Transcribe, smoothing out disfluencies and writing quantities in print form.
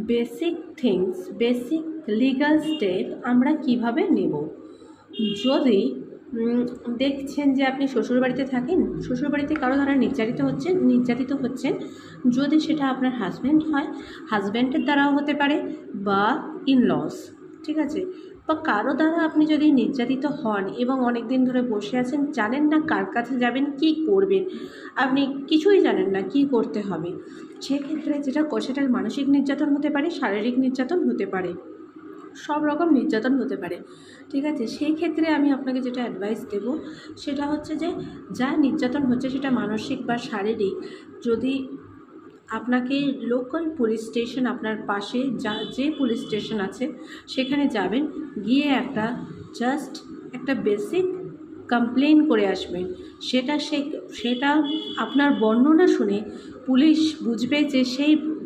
Basic things, basic legal step আমরা কিভাবে নেব। যদি দেখছেন যে আপনি শ্বশুরবাড়িতে থাকেন, শ্বশুরবাড়িতে কারো দ্বারা নির্যাতিত হচ্ছেন, যদি সেটা আপনার হাজব্যান্ড হয়, হাজব্যান্ডের দ্বারাও হতে পারে, বা ইনলস, ঠিক আছে, বা কারো দ্বারা আপনি যদি নির্যাতিত হন এবং অনেক দিন ধরে বসে আছেন, জানেন না কার কাছে যাবেন, কি করবেন, আপনি কিছুই জানেন না কি করতে হবে, সেক্ষেত্রে সেটা মানসিক নির্যাতন হতে পারে, শারীরিক নির্যাতন হতে পারে, সব রকম নির্যাতন হতে পারে, ঠিক আছে। সেই ক্ষেত্রে আমি আপনাকে যেটা অ্যাডভাইস দেব সেটা হচ্ছে যে যা নির্যাতন হচ্ছে সেটা মানসিক বা শারীরিক, যদি আপনাকে লোকাল পুলিশ স্টেশন, আপনার পাশে যে পুলিশ স্টেশন আছে সেখানে যাবেন, গিয়ে একটা বেসিক কমপ্লেন করে আসবেন। সেটা আপনার বর্ণনা শুনে পুলিশ বুঝবে যে